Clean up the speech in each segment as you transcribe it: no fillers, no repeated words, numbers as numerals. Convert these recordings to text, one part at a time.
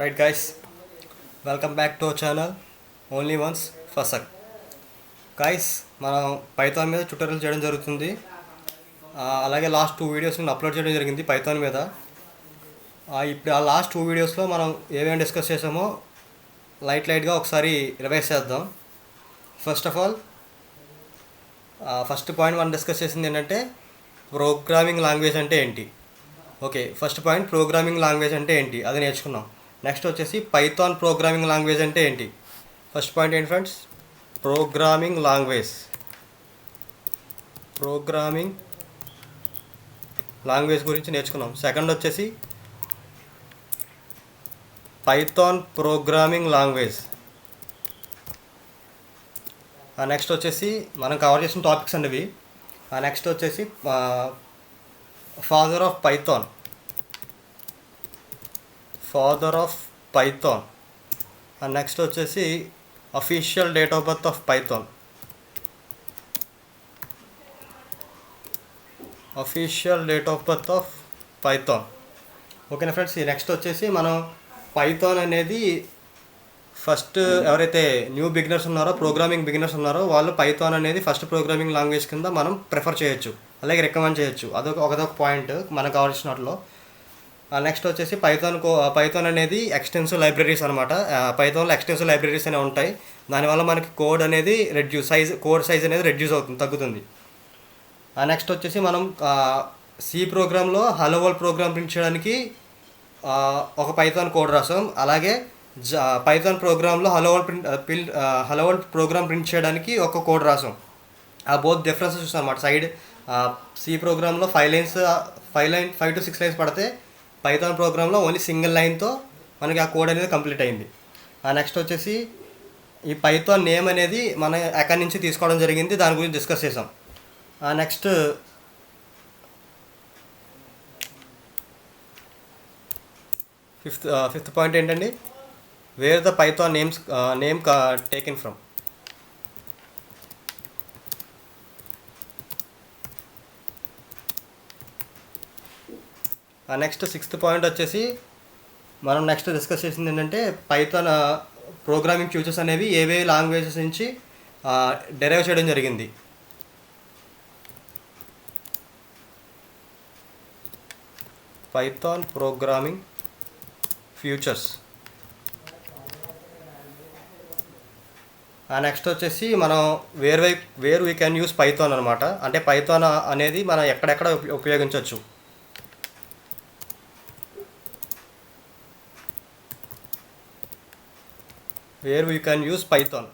Right guys, welcome back to our channel only once Fasak. Guys, మనం Python మీద tutorial చేయడం జరుగుతుంది. అలాగే లాస్ట్ 2 వీడియోస్ నేను అప్లోడ్ చేయడం జరిగింది పైథాన్ మీద. ఇప్పుడు ఆ లాస్ట్ 2 వీడియోస్లో మనం ఏమేమి డిస్కస్ చేసామో లైట్గా ఒకసారి రివైజ్ చేద్దాం. First of all, first point మనం డిస్కస్ చేసింది ఏంటంటే ప్రోగ్రామింగ్ లాంగ్వేజ్ అంటే ఏంటి. Okay, first point programming language అంటే ఏంటి అది నేర్చుకున్నాం. నెక్స్ట్ వచ్చేసి పైథాన్ ప్రోగ్రామింగ్ లాంగ్వేజ్ అంటే ఏంటి. ఫస్ట్ పాయింట్ ఏంటి ఫ్రెండ్స్? ప్రోగ్రామింగ్ లాంగ్వేజ్ గురించి నేర్చుకున్నాం. సెకండ్ వచ్చేసి పైథాన్ ప్రోగ్రామింగ్ లాంగ్వేజ్. నెక్స్ట్ వచ్చేసి మనం కవర్ చేసిన టాపిక్స్ అనేవి. నెక్స్ట్ వచ్చేసి ఫాదర్ ఆఫ్ పైథాన్. నెక్స్ట్ వచ్చేసి official date of birth of Python. ఓకేనా ఫ్రెండ్స్? ఈ నెక్స్ట్ వచ్చేసి మనం పైథాన్ అనేది ఫస్ట్ ఎవరైతే న్యూ బిగినర్స్ ఉన్నారో, ప్రోగ్రామింగ్ బిగినర్స్ ఉన్నారో వాళ్ళు పైథాన్ అనేది ఫస్ట్ ప్రోగ్రామింగ్ లాంగ్వేజ్ కింద మనం ప్రిఫర్ చేయొచ్చు, అలాగే రికమెండ్ చేయొచ్చు. అదొక పాయింట్ మనకు కావాల్సినట్లో. నెక్స్ట్ వచ్చేసి పైథాన్ అనేది ఎక్స్టెన్సివ్ లైబ్రరీస్ అనమాట. పైథాన్లో ఎక్స్టెన్సివ్ లైబ్రరీస్ అనేవి ఉంటాయి. దానివల్ల మనకి కోడ్ అనేది కోడ్ సైజ్ అనేది రెడ్యూస్ అవుతుంది, తగ్గుతుంది. నెక్స్ట్ వచ్చేసి మనం సి ప్రోగ్రాంలో హలో వరల్డ్ ప్రోగ్రామ్ ప్రింట్ చేయడానికి ఒక పైథాన్ కోడ్ రాసాం. అలాగే పైథాన్ ప్రోగ్రాంలో హలో వరల్డ్ ప్రోగ్రామ్ ప్రింట్ చేయడానికి ఒక కోడ్ రాసాం. బోత్ డిఫరెన్సెస్ చూస్తాం అనమాట. సైడ్ సి ప్రోగ్రాంలో 5 to 6 లైన్స్ పడితే పైథాన్ ప్రోగ్రాంలో ఓన్లీ సింగిల్ లైన్తో మనకి ఆ కోడ్ అనేది కంప్లీట్ అయింది. నెక్స్ట్ వచ్చేసి ఈ పైథాన్ నేమ్ అనేది మన ఎక్కడి నుంచి తీసుకోవడం జరిగింది, దాని గురించి డిస్కస్ చేసాం. నెక్స్ట్ ఫిఫ్త్ పాయింట్ ఏంటండి? Wear the Python name taken from. Next 6th point వచ్చేసి మనం నెక్స్ట్ డిస్కస్ చేసింది ఏంటంటే పైథాన్ ప్రోగ్రామింగ్ ఫ్యూచర్స్ అనేవి ఏవే లాంగ్వేజెస్ నుంచి డెరైవ్ చేయడం జరిగింది. Python programming futures. నెక్స్ట్ వచ్చేసి మనం where we can use Python అనమాట. అంటే పైథాన్ అనేది మనం ఎక్కడెక్కడ ఉపయోగించవచ్చు. Where we can use Python.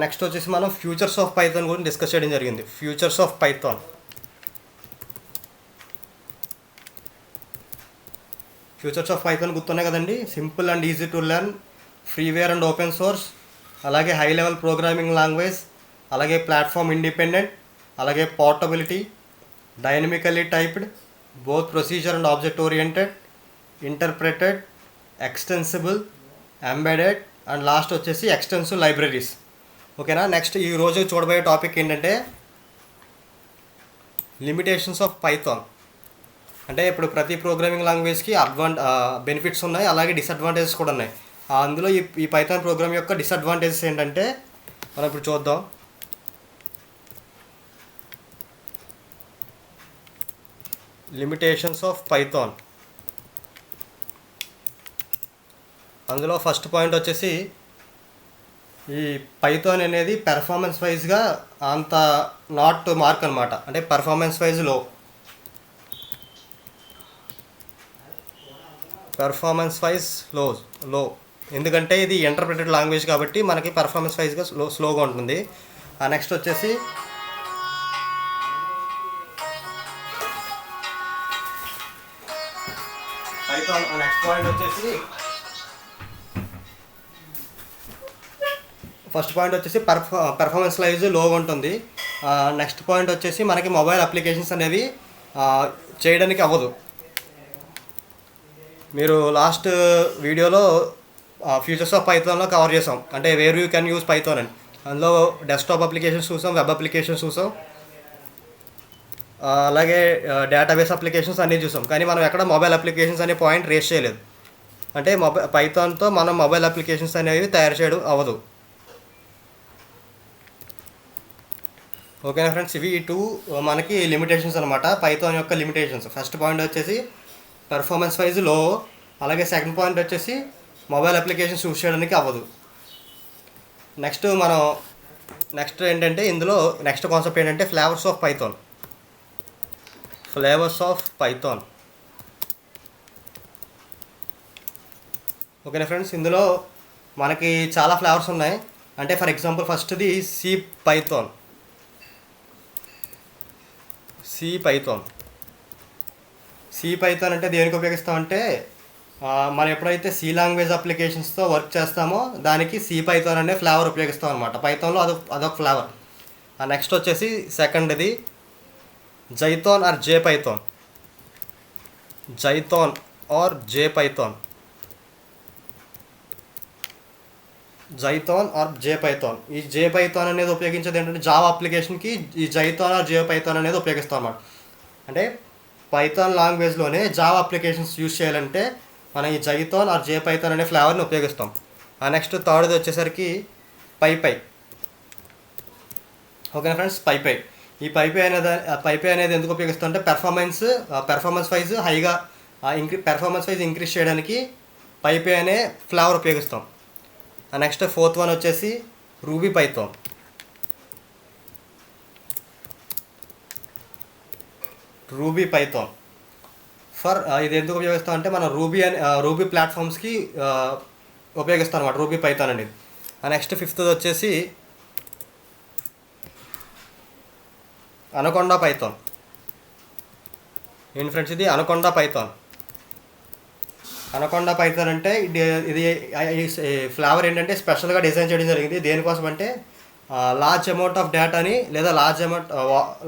Next వచ్చేసి మనం ఫ్యూచర్స్ ఆఫ్ పైథాన్ గురించి డిస్కస్ చేయడం జరిగింది. ఫ్యూచర్స్ ఆఫ్ పైథాన్ గుర్తున్నాయి కదండి. Simple and easy to learn, freeware and open source, అలాగే హై లెవెల్ ప్రోగ్రామింగ్ లాంగ్వేజ్, అలాగే ప్లాట్ఫామ్ ఇండిపెండెంట్, అలాగే portability, dynamically typed, both procedure and object oriented, interpreted, extensible, embedded, and last వచ్చేసి extensive libraries. ఓకేనా? Next ఈరోజు చూడబోయే topic ఏంటంటే limitations of Python. అంటే ఇప్పుడు ప్రతి ప్రోగ్రామింగ్ లాంగ్వేజ్కి బెనిఫిట్స్ ఉన్నాయి, అలాగే డిసడ్వాంటేజెస్ కూడా ఉన్నాయి. అందులో ఈ పైథాన్ ప్రోగ్రామ్ యొక్క డిసడ్వాంటేజెస్ ఏంటంటే మనం ఇప్పుడు చూద్దాం. Limitations of Python. అందులో ఫస్ట్ పాయింట్ వచ్చేసి ఈ పైథాన్ అనేది పెర్ఫార్మెన్స్ వైజ్గా అంత నాట్ మార్క్ అనమాట. అంటే పెర్ఫార్మెన్స్ వైజ్ లో, ఎందుకంటే ఇది ఇంటర్ప్రిటెడ్ లాంగ్వేజ్ కాబట్టి మనకి పెర్ఫార్మెన్స్ వైజ్గా స్లోగా ఉంటుంది. నెక్స్ట్ వచ్చేసి పైథాన్ నెక్స్ట్ పాయింట్ వచ్చేసి ఫస్ట్ పాయింట్ వచ్చేసి పెర్ఫార్మెన్స్ వైజ్ లోగా ఉంటుంది. నెక్స్ట్ పాయింట్ వచ్చేసి మనకి మొబైల్ అప్లికేషన్స్ అనేవి చేయడానికి అవ్వదు. మీరు లాస్ట్ వీడియోలో ఫ్యూచర్స్ ఆఫ్ పైథాన్లో కవర్ చేసాం. అంటే where you can use Python అని. అందులో డెస్క్టాప్ అప్లికేషన్స్ చూసాం, వెబ్ అప్లికేషన్స్ చూసాం, అలాగే డేటాబేస్ అప్లికేషన్స్ అన్నీ చూసాం. కానీ మనం ఎక్కడ మొబైల్ అప్లికేషన్స్ అనే పాయింట్ రేస్ చేయలేదు. అంటే పైథాన్తో మనం మొబైల్ అప్లికేషన్స్ అనేవి తయారు చేయడం అవ్వదు. ఓకేనా ఫ్రెండ్స్, ఇవి టూ మనకి లిమిటేషన్స్ అనమాట, పైథాన్ యొక్క లిమిటేషన్స్. ఫస్ట్ పాయింట్ వచ్చేసి పెర్ఫార్మెన్స్ వైజ్ లో, అలాగే సెకండ్ పాయింట్ వచ్చేసి మొబైల్ అప్లికేషన్స్ యూస్ చేయడానికి అవ్వదు. నెక్స్ట్ ఏంటంటే ఇందులో నెక్స్ట్ కాన్సెప్ట్ ఏంటంటే ఫ్లేవర్స్ ఆఫ్ పైథాన్. ఓకేనా ఫ్రెండ్స్, ఇందులో మనకి చాలా ఫ్లేవర్స్ ఉన్నాయి. అంటే ఫర్ ఎగ్జాంపుల్ ఫస్ట్ది సి పైథాన్. సి పైథాన్ అంటే దేనికి ఉపయోగిస్తామంటే మనం ఎప్పుడైతే సి లాంగ్వేజ్ అప్లికేషన్స్తో వర్క్ చేస్తామో దానికి సి పైథాన్ అనే ఫ్లేవర్ ఉపయోగిస్తాం అనమాట. పైథాన్లో అదొక ఫ్లేవర్. నెక్స్ట్ వచ్చేసి సెకండ్ది జైథాన్ ఆర్ జే పైథాన్. ఈ జే పైథాన్ అనేది ఉపయోగించేది ఏంటంటే జావా అప్లికేషన్కి ఈ జైథాన్ ఆర్ జే పైథాన్ అనేది ఉపయోగిస్తాం అన్నమాట. అంటే పైథాన్ లాంగ్వేజ్లోనే జావా అప్లికేషన్స్ యూజ్ చేయాలంటే మనం ఈ జైథాన్ ఆర్ జే పైథాన్ అనే ఫ్లేవర్ని ఉపయోగిస్తాం. నెక్స్ట్ థర్డ్ది వచ్చేసరికి పైపై. ఓకేనా ఫ్రెండ్స్, పైపై అనేది ఎందుకు ఉపయోగిస్తాం అంటే పెర్ఫార్మెన్స్ వైజ్ హైగా పెర్ఫార్మెన్స్ వైజ్ ఇంక్రీజ్ చేయడానికి పైపై అనే ఫ్లేవర్ ఉపయోగిస్తాం. నెక్స్ట్ ఫోర్త్ వన్ వచ్చేసి రూబీ పైథాన్. ఇది ఎందుకు ఉపయోగిస్తాం అంటే మనం రూబీ ప్లాట్ఫామ్స్కి ఉపయోగిస్తాం అనమాట రూబీ పైథాన్ అనేది. నెక్స్ట్ ఫిఫ్త్ వచ్చేసి అనకొండా పైథాన్. ఏంటి ఫ్రెండ్స్, ఇది అనకొండా పైథాన్ అంటే ఇది ఫ్లేవర్ ఏంటంటే స్పెషల్గా డిజైన్ చేయడం జరిగింది. దేనికోసం అంటే లార్జ్ అమౌంట్ ఆఫ్ డేటాని లేదా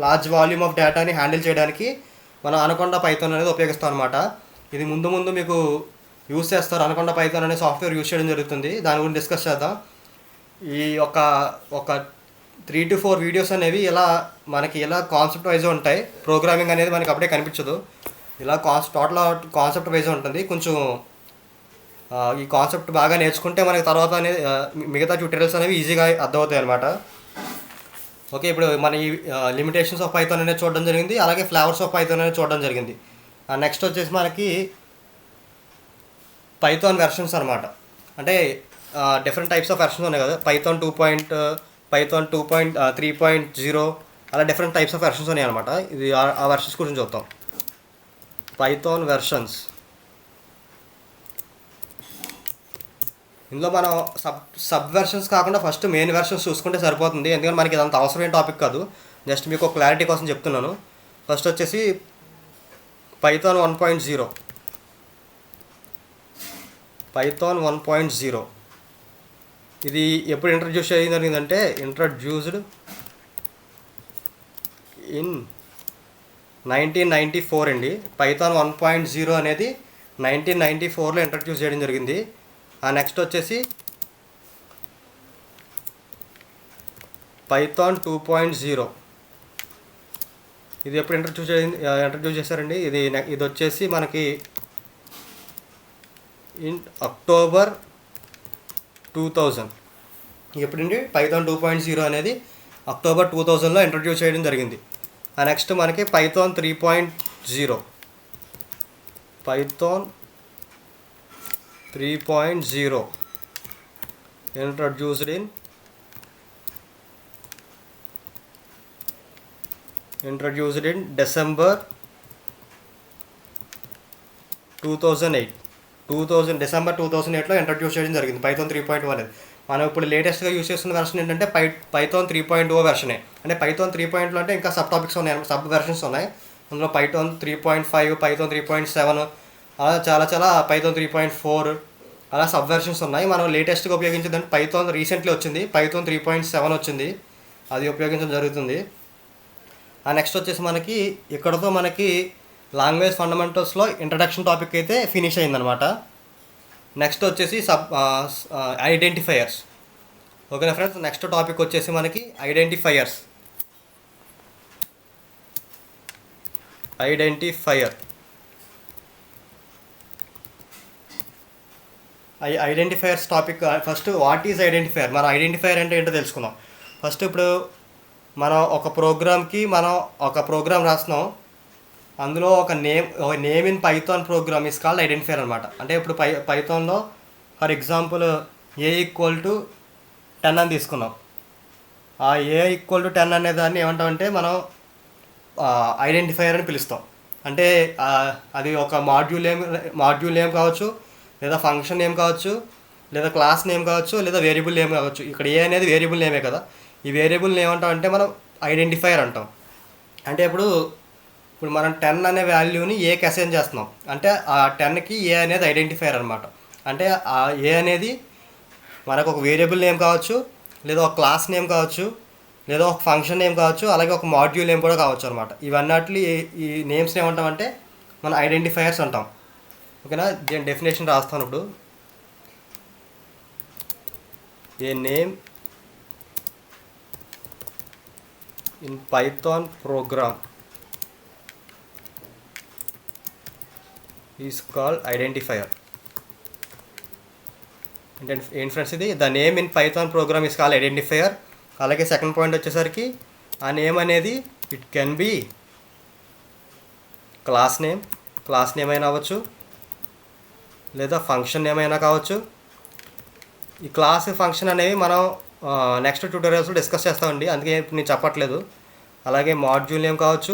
లార్జ్ వాల్యూమ్ ఆఫ్ డేటాని హ్యాండిల్ చేయడానికి మనం అనకొండా పైథాన్ అనేది ఉపయోగిస్తాం అనమాట. ఇది ముందు మీకు యూస్ చేస్తారు, అనకొండా పైథాన్ అనే సాఫ్ట్వేర్ యూస్ చేయడం జరుగుతుంది. దాని గురించి డిస్కస్ చేద్దాం. ఈ ఒక 3 to 4 వీడియోస్ అనేవి మనకి కాన్సెప్ట్ వైజ్ ఉంటాయి. ప్రోగ్రామింగ్ అనేది మనకి అప్పుడే కనిపించదు, టోటల్ కాన్సెప్ట్ వైజ్ ఉంటుంది. కొంచెం ఈ కాన్సెప్ట్ బాగా నేర్చుకుంటే మనకి తర్వాత అనేది మిగతా ట్యూటోరియల్స్ అనేవి ఈజీగా అర్థమవుతాయి అనమాట. ఓకే, ఇప్పుడు మన ఈ లిమిటేషన్స్ ఆఫ్ పైథాన్ అనేది చూడడం జరిగింది, అలాగే ఫ్లేవర్స్ ఆఫ్ పైథాన్ అనేది చూడడం జరిగింది. నెక్స్ట్ వచ్చేసి మనకి పైథాన్ వెర్షన్స్ అనమాట. అంటే డిఫరెంట్ టైప్స్ ఆఫ్ వెర్షన్స్ ఉన్నాయి కదా, పైథాన్ 2.3.0 అలా డిఫరెంట్ టైప్స్ ఆఫ్ వెర్షన్స్ ఉన్నాయి అనమాట. ఇది ఆ వెర్షన్స్ గురించి చూద్దాం. పైథాన్ వెర్షన్స్, ఇందులో మనం సబ్ వెర్షన్స్ కాకుండా ఫస్ట్ మెయిన్ వెర్షన్స్ చూసుకుంటే సరిపోతుంది, ఎందుకంటే మనకి ఇదంత అవసరమైన టాపిక్ కాదు, జస్ట్ మీకు ఒక క్లారిటీ కోసం చెప్తున్నాను. ఫస్ట్ వచ్చేసి పైథాన్ 1.0. ఇది ఎప్పుడు ఇంట్రడ్యూస్ చేయడం జరిగిందంటే ఇంట్రడ్యూస్డ్ ఇన్ 1994 అండి. పైథాన్ 1.0 అనేది 1994లో ఇంట్రడ్యూస్ చేయడం జరిగింది. నెక్స్ట్ వచ్చేసి పైథాన్ 2.0. ఇది ఎప్పుడు ఇంట్రడ్యూస్ చేశారండి, ఇది వచ్చేసి మనకి ఇన్ అక్టోబర్ 2000. ఎప్పుడండి పైథాన్ 2.0 అనేది అక్టోబర్ 2000లో ఇంట్రడ్యూస్ చేయడం జరిగింది. నెక్స్ట్ మనకి Python 3.0. introduced in December 2008. December 2008లో ఇంట్రడ్యూస్ చేయడం జరిగింది పైథాన్ 3.1 అనేది. మనం ఇప్పుడు లేటెస్ట్గా యూస్ చేస్తున్న వెర్షన్ ఏంటంటే పైథాన్ 3.0 వెర్షనే. అంటే పైథాన్ 3.0 అంటే ఇంకా సబ్ టాపిక్స్ ఉన్నాయి, సబ్ వెర్షన్స్ ఉన్నాయి. అందులో పైథాన్ 3.5, పైథాన్ 3.7 అలా చాలా పైథాన్ 3.4 అలా సబ్ వెర్షన్స్ ఉన్నాయి. మనం లేటెస్ట్గా ఉపయోగించేదంటే పైథాన్ రీసెంట్లీ వచ్చింది, పైథాన్ 3.7 వచ్చింది, అది ఉపయోగించడం జరుగుతుంది. నెక్స్ట్ వచ్చేసి మనకి ఇక్కడతో మనకి లాంగ్వేజ్ ఫండమెంటల్స్లో ఇంట్రడక్షన్ టాపిక్ అయితే ఫినిష్ అయిందనమాట. నెక్స్ట్ వచ్చేసి ఐడెంటిఫైయర్స్. ఓకేనా ఫ్రెండ్స్, నెక్స్ట్ టాపిక్ వచ్చేసి మనకి identifier. Identifiers topic first what is identifier, మనం ఐడెంటిఫైయర్ అంటే ఏంటో తెలుసుకుందాం. ఫస్ట్ ఇప్పుడు మనం ఒక ప్రోగ్రామ్ రాస్తున్నాం, అందులో ఒక name in Python programme is called identifier అనమాట. అంటే ఇప్పుడు పైథాన్లో ఫర్ ఎగ్జాంపుల్ A=10 అని తీసుకున్నాం. ఆ A=10 అనే దాన్ని ఏమంటామంటే మనం ఐడెంటిఫైయర్ అని పిలుస్తాం. అంటే అది ఒక మాడ్యూల్ నేమ్ కావచ్చు, లేదా ఫంక్షన్ నేమ్ కావచ్చు, లేదా క్లాస్ నేమ్ కావచ్చు, లేదా వేరియబుల్ నేమ్ కావచ్చు. ఇక్కడ ఏ అనేది వేరియబుల్ నేమే కదా. ఈ వేరియబుల్ ఏమంటాం అంటే మనం ఐడెంటిఫైయర్ అంటాం. అంటే ఇప్పుడు మనం 10 అనే వాల్యూని ఏకి అసైన్ చేస్తున్నాం, అంటే ఆ 10కి ఏ అనేది ఐడెంటిఫైయర్ అనమాట. అంటే ఆ ఏ అనేది మనకు ఒక వేరియబుల్ నేమ్ కావచ్చు, లేదా ఒక క్లాస్ నేమ్ కావచ్చు, లేదా ఒక ఫంక్షన్ నేమ్ కావచ్చు, అలాగే ఒక మాడ్యూల్ నేమ్ కూడా కావచ్చు అనమాట. ఇవన్నీ ఈ నేమ్స్ని ఏమంటామంటే మనం ఐడెంటిఫైయర్స్ అంటాం. ఓకేనా, దీని డెఫినేషన్ రాస్తాను ఇప్పుడు. A name in Python program is called identifier. ఏంటి ఫ్రెండ్స్ ఇది? The name in Python program is called identifier. అలాగే సెకండ్ పాయింట్ వచ్చేసరికి ఆ నేమ్ అనేది it can be class name అయినా అవ్వచ్చు, లేదా ఫంక్షన్ నేమ్ అయినా కావచ్చు. ఈ క్లాస్ ఫంక్షన్ అనేవి మనం నెక్స్ట్ ట్యూటోరియల్స్లో డిస్కస్ చేస్తామండి, అందుకే ఇప్పుడు నేను చెప్పట్లేదు. అలాగే మాడ్యూల్ నేమ్ కావచ్చు,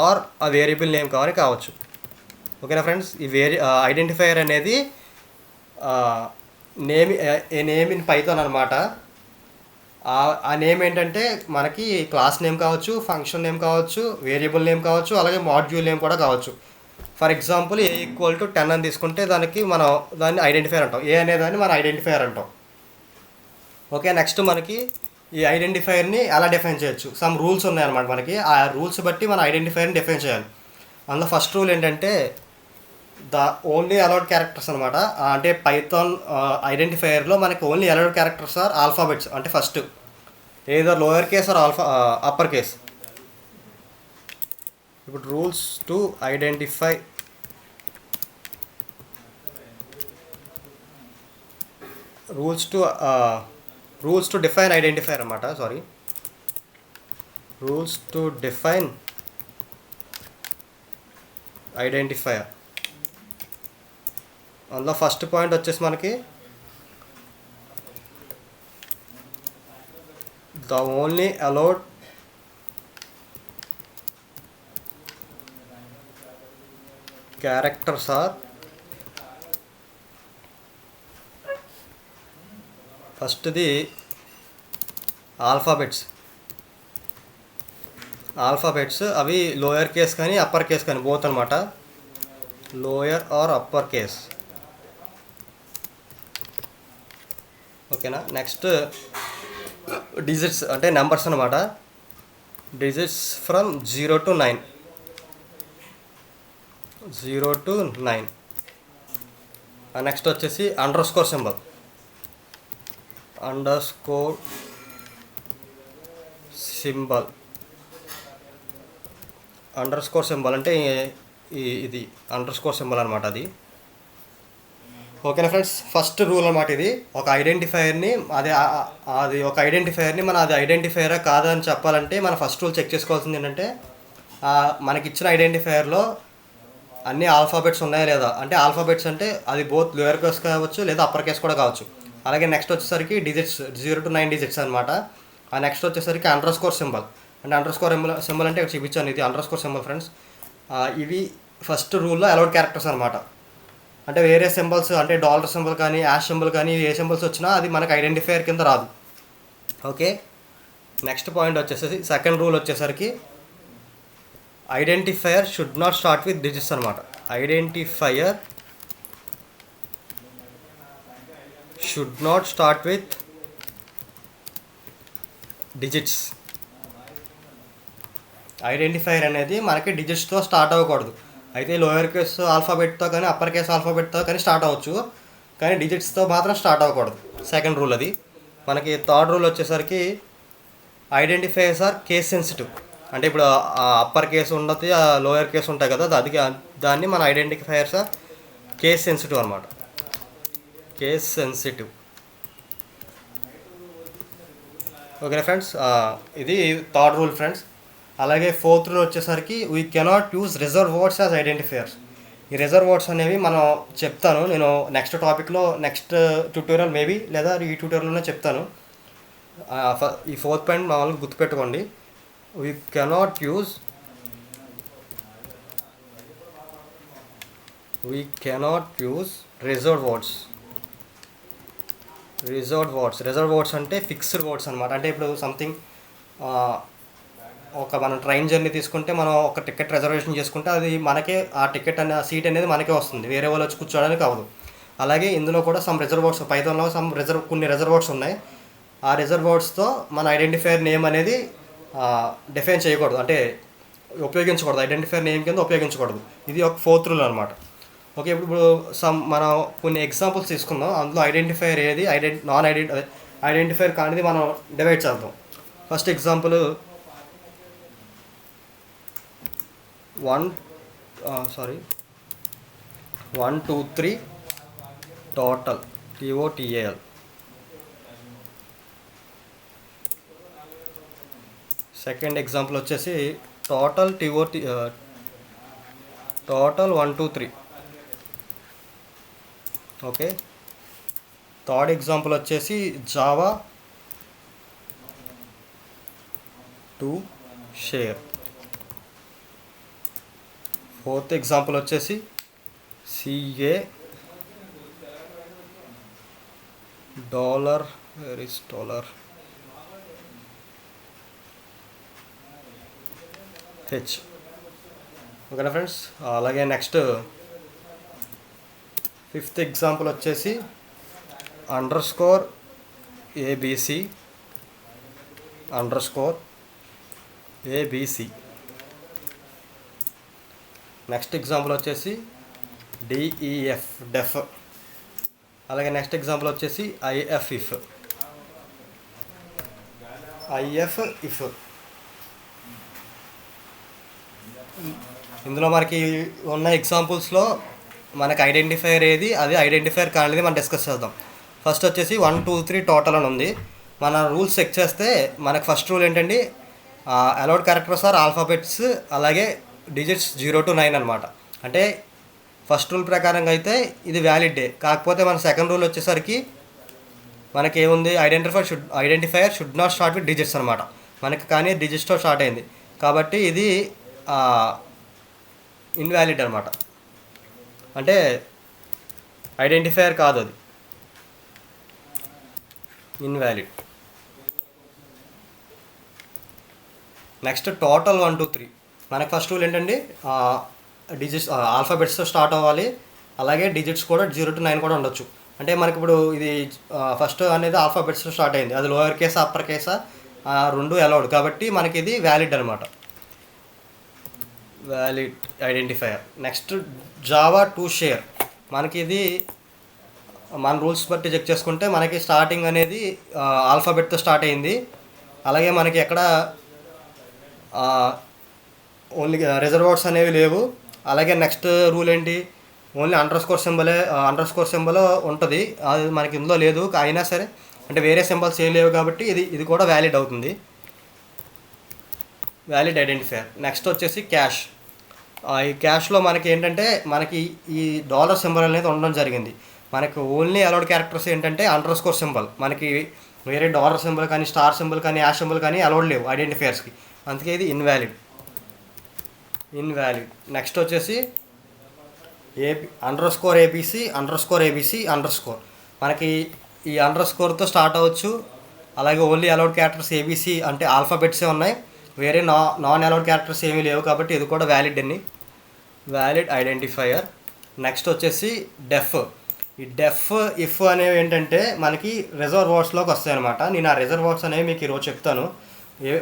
ఆర్ ఆ వేరియబుల్ నేమ్ కావచ్చు. ఓకేనా ఫ్రెండ్స్, ఈ ఐడెంటిఫైయర్ అనేది నేమ్ ఇన్ పైథాన్ అనమాట. ఆ నేమ్ ఏంటంటే మనకి క్లాస్ నేమ్ కావచ్చు, ఫంక్షన్ నేమ్ కావచ్చు, వేరియబుల్ నేమ్ కావచ్చు, అలాగే మాడ్యూల్ నేమ్ కూడా కావచ్చు. ఫర్ ఎగ్జాంపుల్ A=10 అని తీసుకుంటే దాన్ని ఐడెంటిఫైయర్ అంటాం. ఏ అనేదాన్ని మనం ఐడెంటిఫైయర్ అంటాం. ఓకే, నెక్స్ట్ మనకి ఈ ఐడెంటిఫైయర్ని ఎలా డిఫైన్ చేయొచ్చు, సమ్ రూల్స్ ఉన్నాయన్నమాట మనకి. ఆ రూల్స్ బట్టి మనం ఐడెంటిఫైయర్ని డిఫైన్ చేయాలి. అందులో ఫస్ట్ రూల్ ఏంటంటే ద ఓన్లీ అలౌడ్ క్యారెక్టర్స్ అనమాట. అంటే పైథాన్ ఐడెంటిఫైయర్లో మనకి only allowed characters are alphabets. అంటే first either lower case or upper case. ఇప్పుడు rules to identify rules to define identifier అన్నమాట. Rules to define identifier. అందులో ఫస్ట్ పాయింట్ వచ్చేసి మనకి the only allowed characters are ఫస్ట్ది ఆల్ఫాబెట్స్. అవి lower case కానీ upper case కానీ బోత్ అనమాట. Lower or upper case. ఓకేనా, నెక్స్ట్ డిజిట్స్ అంటే నెంబర్స్ అనమాట. Digits from 0 to 9. నెక్స్ట్ వచ్చేసి అండర్ స్కోర్ సింబల్ అంటే ఇది అండర్ స్కోర్ సింబల్ అనమాట అది. ఓకేనా ఫ్రెండ్స్, ఫస్ట్ రూల్ అనమాట ఇది. ఒక ఐడెంటిఫైయర్ని ఒక ఐడెంటిఫైయర్ని మనం అది ఐడెంటిఫైయరా కాదా అని చెప్పాలంటే మన ఫస్ట్ రూల్ చెక్ చేసుకోవాల్సింది ఏంటంటే మనకిచ్చిన ఐడెంటిఫైయర్లో అన్ని ఆల్ఫాబెట్స్ ఉన్నాయా లేదా. అంటే ఆల్ఫాబెట్స్ అంటే అది బోత్ లోయర్ కేస్ కావచ్చు, లేదా అప్పర్ కేస్ కూడా కావచ్చు. అలాగే నెక్స్ట్ వచ్చేసరికి డిజిట్స్ 0 to 9 డిజిట్స్ అనమాట. ఆ నెక్స్ట్ వచ్చేసరికి అండర్ స్కోర్ సింబల్. అంటే అండర్ స్కోర్ సింబల్ అంటే చూపించాను, ఇది అండర్ స్కోర్ సింబల్ ఫ్రెండ్స్. ఇవి ఫస్ట్ రూల్లో అలౌడ్ క్యారెక్టర్స్ అనమాట. అంటే వేరే సింబల్స్ అంటే డాలర్ సింబల్ కానీ యాష్ సింబల్ కానీ ఏ సింబల్స్ వచ్చినా అది మనకు ఐడెంటిఫైయర్ కింద రాదు. ఓకే, నెక్స్ట్ పాయింట్ వచ్చేసి సెకండ్ రూల్ వచ్చేసరికి identifier should not start with digits అనమాట. Identifier should not start with digits. Identifier అనేది మనకి డిజిట్స్తో స్టార్ట్ అవ్వకూడదు. అయితే లోయర్ కేస్ ఆల్ఫాబెట్తో కానీ అప్పర్ కేస్ ఆల్ఫాబెట్తో కానీ స్టార్ట్ అవ్వచ్చు, కానీ డిజిట్స్తో మాత్రం స్టార్ట్ అవ్వకూడదు. సెకండ్ రూల్ అది. మనకి థర్డ్ రూల్ వచ్చేసరికి ఐడెంటిఫైయర్స్ ఆర్ కేస్ సెన్సిటివ్. అంటే ఇప్పుడు అప్పర్ కేసు ఉండదు, లోయర్ కేసు ఉంటాయి కదా, దాన్ని మన ఐడెంటిఫైయర్స్ కేస్ సెన్సిటివ్ అనమాట. Case sensitive. ఓకే ఫ్రెండ్స్, ఇది థర్డ్ రూల్ ఫ్రెండ్స్. అలాగే ఫోర్త్ రూల్ వచ్చేసరికి we cannot use reserve words as identifiers. ఈ రిజర్వ్ వర్డ్స్ అనేవి మనం చెప్తాను నేను నెక్స్ట్ టాపిక్లో, నెక్స్ట్ ట్యూటోరియల్ మేబీ, లేదా ఈ ట్యూటోరియల్లోనే చెప్తాను. ఈ ఫోర్త్ పాయింట్ మా వాళ్ళకి గుర్తుపెట్టుకోండి. We cannot use reserve words. Reserve words అంటే ఫిక్స్డ్ వర్డ్స్ అనమాట. అంటే ఇప్పుడు సంథింగ్ ఒక మనం ట్రైన్ జర్నీ తీసుకుంటే, మనం ఒక టికెట్ రిజర్వేషన్ చేసుకుంటే అది మనకే, ఆ టికెట్ అనే సీట్ అనేది మనకే వస్తుంది, వేరే వాళ్ళు వచ్చి కూర్చోడానికి అవ్వదు. అలాగే ఇందులో కూడా సమ్ వర్డ్స్, పైథాన్లో కొన్ని వర్డ్స్ ఉన్నాయి. ఆ వర్డ్స్తో మన ఐడెంటిఫైయర్ నేమ్ అనేది డిఫైన్ చేయకూడదు, అంటే ఉపయోగించకూడదు. ఐడెంటిఫైయర్ నేమ్ కింద ఉపయోగించకూడదు. ఇది ఒక ఫోర్త్ రూల్ అనమాట. ఓకే, ఇప్పుడు మనం కొన్ని ఎగ్జాంపుల్స్ తీసుకుందాం. అందులో ఐడెంటిఫైయర్ ఏది, నాన్ ఐడెంటిఫైయర్ కానిది మనం డివైడ్ చేద్దాం. First example 1 2 3 total, TOTAL. Second example వచ్చేసి total, total 1 2 3. Okay. Third example వచ్చేసి Java to share. Fourth example వచ్చేసి CA $, వేర్ ఇస్ $, H. ఓకేనా ఫ్రెండ్స్. అలాగే నెక్స్ట్ ఫిఫ్త్ ఎగ్జాంపుల్ వచ్చేసి _ABC. నెక్స్ట్ ఎగ్జాంపుల్ వచ్చేసి DEF. అలాగే నెక్స్ట్ ఎగ్జాంపుల్ వచ్చేసి IF if. ఇందులో మనకి ఉన్న ఎగ్జాంపుల్స్లో మనకి ఐడెంటిఫైయర్ ఏది, అది ఐడెంటిఫైయర్ కానిది మనం డిస్కస్ చేద్దాం. ఫస్ట్ వచ్చేసి 1 2 3 టోటల్ అని ఉంది. మన రూల్స్ చెక్ చేస్తే మనకు ఫస్ట్ రూల్ ఏంటండి, అలౌడ్ క్యారెక్టర్స్ ఆర్ ఆల్ఫాబెట్స్, అలాగే డిజిట్స్ 0 to 9 అనమాట. అంటే ఫస్ట్ రూల్ ప్రకారంగా అయితే ఇది వ్యాలిడే. కాకపోతే మన సెకండ్ రూల్ వచ్చేసరికి మనకి ఏముంది, identifier should not start with digits అనమాట. మనకి కానీ డిజిట్స్తో స్టార్ట్ అయింది కాబట్టి ఇది ఇన్వాలిడ్ అనమాట. అంటే ఐడెంటిఫైయర్ కాదు, అది ఇన్వాలిడ్. Next total 1 2 3. మనకి ఫస్ట్ రూల్ ఏంటండి, డిజిట్స్ ఆల్ఫాబెట్స్తో స్టార్ట్ అవ్వాలి, అలాగే డిజిట్స్ కూడా 0 to 9 కూడా ఉండొచ్చు. అంటే మనకి ఇప్పుడు ఇది ఫస్ట్ అనేది ఆల్ఫాబెట్స్తో స్టార్ట్ అయింది, అది లోయర్ కేసా అప్పర్ కేసా రెండు అలౌడ్, కాబట్టి మనకి ఇది వ్యాలిడ్ అనమాట, valid identifier. Next Java to share. మనకి ఇది మన రూల్స్ బట్టి చెక్ చేసుకుంటే మనకి స్టార్టింగ్ అనేది ఆల్ఫాబెట్తో స్టార్ట్ అయింది, అలాగే మనకి ఎక్కడ ఓన్లీ రిజర్వర్డ్స్ అనేవి లేవు. అలాగే నెక్స్ట్ రూల్ ఏంటి, ఓన్లీ అండర్ స్కోర్ సింబల్ ఉంటుంది, అది మనకి ఇందులో లేదు. అయినా సరే అంటే వేరే సింబల్స్ ఏం లేవు కాబట్టి ఇది కూడా వ్యాలిడ్ అవుతుంది, వ్యాలిడ్ ఐడెంటిఫైయర్. నెక్స్ట్ వచ్చేసి క్యాష్. ఈ క్యాష్లో మనకి ఏంటంటే మనకి ఈ $, సింబల్ అనేది ఉండడం జరిగింది. మనకు ఓన్లీ అలౌడ్ క్యారెక్టర్స్ ఏంటంటే అండర్ స్కోర్ సింబల్, మనకి వేరే $, సింబల్ కానీ స్టార్ సింబల్ కానీ యాష్ సింబల్ కానీ అలౌడ్ లేవు ఐడెంటిఫైయర్స్కి, అందుకే ఇది ఇన్వాలిడ్. నెక్స్ట్ వచ్చేసి _ABC_ABC_. మనకి ఈ అండర్ స్కోర్తో స్టార్ట్ అవ్వచ్చు, అలాగే ఓన్లీ అలౌడ్ క్యారెక్టర్స్ ABC అంటే ఆల్ఫాబెట్సే ఉన్నాయి, వేరే నాన్ అలౌడ్ క్యారెక్టర్స్ ఏమీ లేవు కాబట్టి ఇది కూడా వ్యాలిడ్ ఐడెంటిఫైయర్. నెక్స్ట్ వచ్చేసి డెఫ్. ఈ డెఫ్ ఇఫ్ అనేవి ఏంటంటే మనకి రిజర్వ్ వర్డ్స్లోకి వస్తాయి అనమాట. నేను ఆ రిజర్వ్ వర్డ్స్ అనేవి మీకు ఈరోజు చెప్తాను.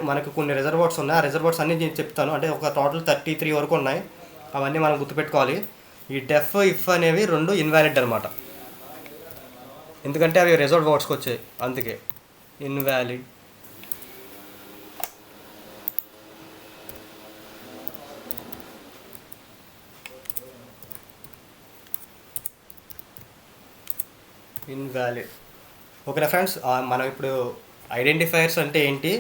మనకు కొన్ని రిజర్వ్ వర్డ్స్ ఉన్నాయి, ఆ రిజర్వ్ వర్డ్స్ అన్నీ నేను చెప్తాను. అంటే ఒక టోటల్ 33 వరకు ఉన్నాయి, అవన్నీ మనం గుర్తుపెట్టుకోవాలి. ఈ డెఫ్ ఇఫ్ అనేవి రెండు ఇన్వాలిడ్ అనమాట, ఎందుకంటే అవి రిజర్వ్ వర్డ్స్కి వచ్చాయి, అందుకే ఇన్వాలిడ్. ఇన్వాలిడ్. ఓకేనా ఫ్రెండ్స్, మనం ఇప్పుడు ఐడెంటిఫైయర్స్ అంటే ఏంటి,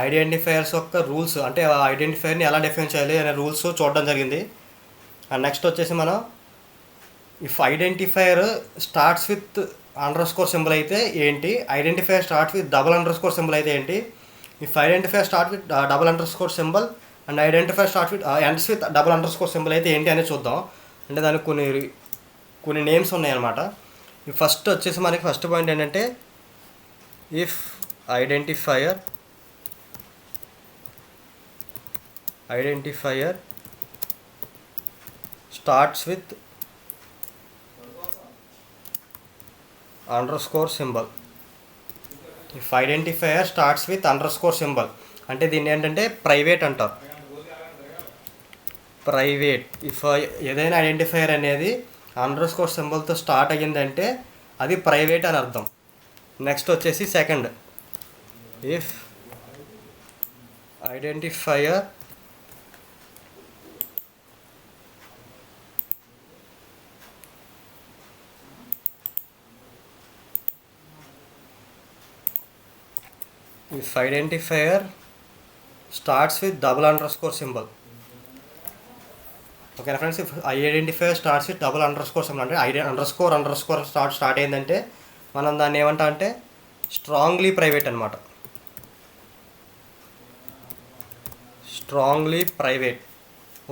ఐడెంటిఫైయర్స్ యొక్క రూల్స్ అంటే ఆ ఐడెంటిఫైయర్ని ఎలా డిఫైన్ చేయాలి అనే రూల్స్ చూడడం జరిగింది. అండ్ నెక్స్ట్ వచ్చేసి మనం if identifier starts with underscore symbol అయితే ఏంటి, identifier start with double underscore symbol అయితే ఏంటి, if identifier start with double underscore symbol and identifier start with ends with double underscore symbol అయితే ఏంటి అనేది చూద్దాం. అంటే దానికి కొన్ని నేమ్స్ ఉన్నాయన్నమాట. ఫస్ట్ వచ్చేసి మనకి ఫస్ట్ పాయింట్ ఏంటంటే if identifier starts with underscore symbol. If identifier starts with underscore symbol అంటే దీన్ని ఏంటంటే ప్రైవేట్ అంటారు. ప్రైవేట్. ఇఫ్ ఏదైనా ఐడెంటిఫైయర్ అనేది అండర్ స్కోర్ సింబల్తో స్టార్ట్ అయ్యిందంటే అది ప్రైవేట్ అని అర్థం. నెక్స్ట్ వచ్చేసి second, if identifier starts with double underscore symbol. ఓకేనా friends, if identifier starts with double underscore symbol అంటే అండర్ స్కోర్ స్టార్ట్ అయిందంటే మనం దాన్ని ఏమంటాం అంటే స్ట్రాంగ్లీ ప్రైవేట్ అనమాట. Strongly private.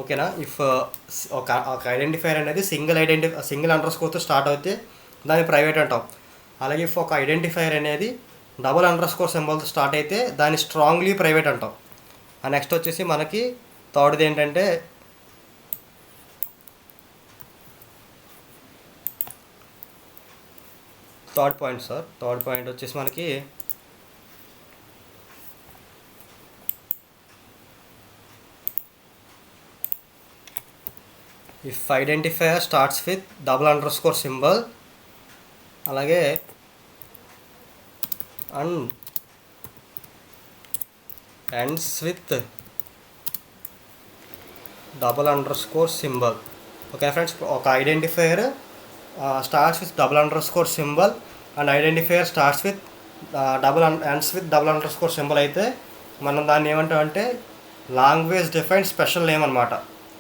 ఓకేనా. ఇఫ్ ఒక ఐడెంటిఫైయర్ అనేది సింగిల్ అండర్ స్కోర్తో స్టార్ట్ అయితే దాన్ని ప్రైవేట్ అంటాం. అలాగే ఇఫ్ ఒక ఐడెంటిఫైయర్ అనేది డబుల్ అండర్ స్కోర్ సింబల్తో స్టార్ట్ అయితే దాన్ని స్ట్రాంగ్లీ ప్రైవేట్ అంటాం. నెక్స్ట్ వచ్చేసి మనకి థర్డ్ది ఏంటంటే థర్డ్ పాయింట్ వచ్చేసి మనకి if identifier starts with double underscore symbol అలాగే and ends with double underscore symbol. Okay friends, ఒక identifier starts with double underscore symbol and identifier starts with ends with double underscore symbol అయితే మనం దాన్ని ఏమంటామంటే language defined special name అనమాట.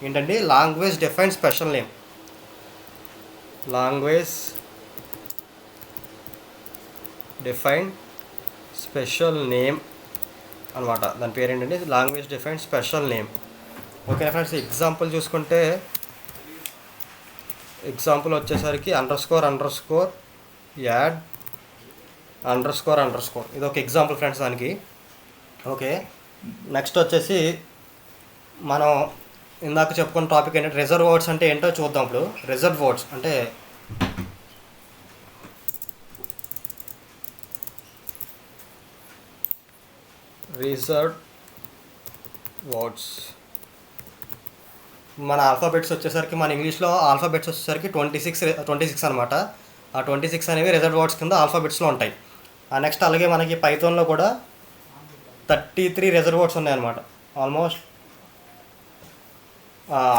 ఏంటండి, language defined special name. Language defined special name అనమాట. దాని పేరు ఏంటంటే language defined special name. Okay friends, example చూసుకుంటే ఎగ్జాంపుల్ వచ్చేసరికి under score add under score ఇది ఒక ఎగ్జాంపుల్ ఫ్రెండ్స్ దానికి. ఓకే, నెక్స్ట్ వచ్చేసి మనం ఇందాక చెప్పుకున్న టాపిక్ ఏంటంటే రిజర్వ్ వర్డ్స్ అంటే ఏంటో చూద్దాం. ఇప్పుడు రిజర్వ్ వర్డ్స్ అంటే మన ఆల్ఫాబెట్స్ వచ్చేసరికి మన ఇంగ్లీష్లో ఆల్ఫాబెట్స్ వచ్చేసరికి 26 అనమాట. ఆ 26 అనేవి రిజర్వ్ వర్డ్స్ కింద ఆల్ఫాబెట్స్లో ఉంటాయి. నెక్స్ట్ అలాగే మనకి పైథాన్లో కూడా 33 రిజర్వ్ వర్డ్స్ ఉన్నాయన్నమాట.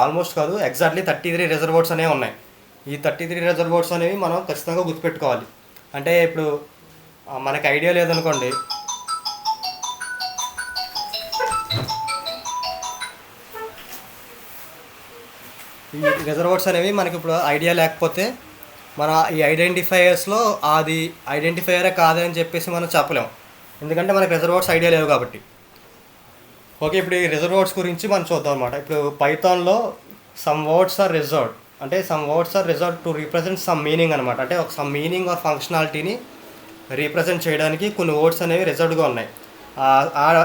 ఆల్మోస్ట్ కాదు, ఎగ్జాక్ట్లీ 33 రిజర్వ్ వర్డ్స్ అనేవి ఉన్నాయి. ఈ 33 రిజర్వ్ వర్డ్స్ అనేవి మనం ఖచ్చితంగా గుర్తుపెట్టుకోవాలి. అంటే ఇప్పుడు మనకి ఐడియా లేదనుకోండి, ఈ రిజర్వ్ వర్డ్స్ అనేవి మనకి ఇప్పుడు ఐడియా లేకపోతే మన ఈ ఐడెంటిఫైయర్స్లో అది ఐడెంటిఫైయరే కాదని చెప్పేసి మనం చెప్పలేం, ఎందుకంటే మనకి రిజర్వ్ వర్డ్స్ ఐడియా లేవు కాబట్టి. ఓకే, ఇప్పుడు ఈ రిజర్వ్ వర్డ్స్ గురించి మనం చూద్దాం అనమాట. ఇప్పుడు పైథాన్లో some words are reserved to represent some meaning అనమాట. అంటే ఒక సమ్ మీనింగ్ ఆర్ ఫంక్షనాలిటీని రీప్రజెంట్ చేయడానికి కొన్ని వర్డ్స్ అనేవి రిజర్వ్డ్గా ఉన్నాయి.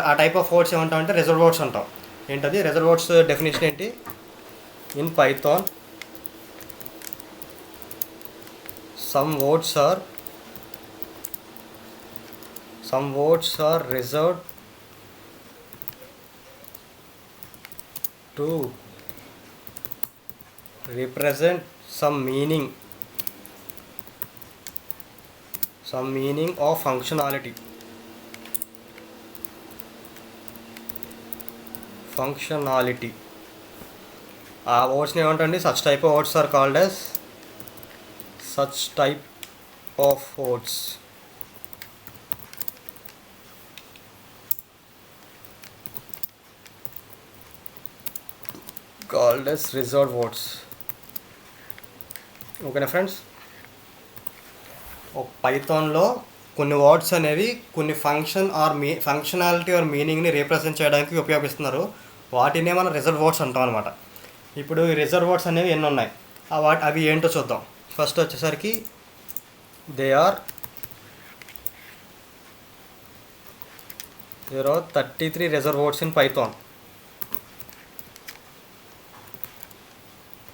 ఆ టైప్ ఆఫ్ వర్డ్స్ ఏమంటామంటే రిజర్వ్ వర్డ్స్ అంటాం. ఏంటది రిజర్వ్ వర్డ్స్ డెఫినేషన్ ఏంటి? In Python, some words are reserved to represent some meaning or functionality. ఆ వర్డ్స్ని ఏమంటండి, such type of words are called as such type of words called as reserved words. ఓకేనా friends, పైథాన్లో కొన్ని words అనేవి కొన్ని functionality are మీనింగ్ని represent చేయడానికి ఉపయోగిస్తున్నారు. వాటినే మనం రిజర్వ్ వర్డ్స్ అంటాం అనమాట. ఇప్పుడు ఈ రిజర్వ్ వర్డ్స్ అనేవి ఎన్ని ఉన్నాయి, అవి ఏంటో చూద్దాం. ఫస్ట్ వచ్చేసరికి there are 33 reserved words in Python.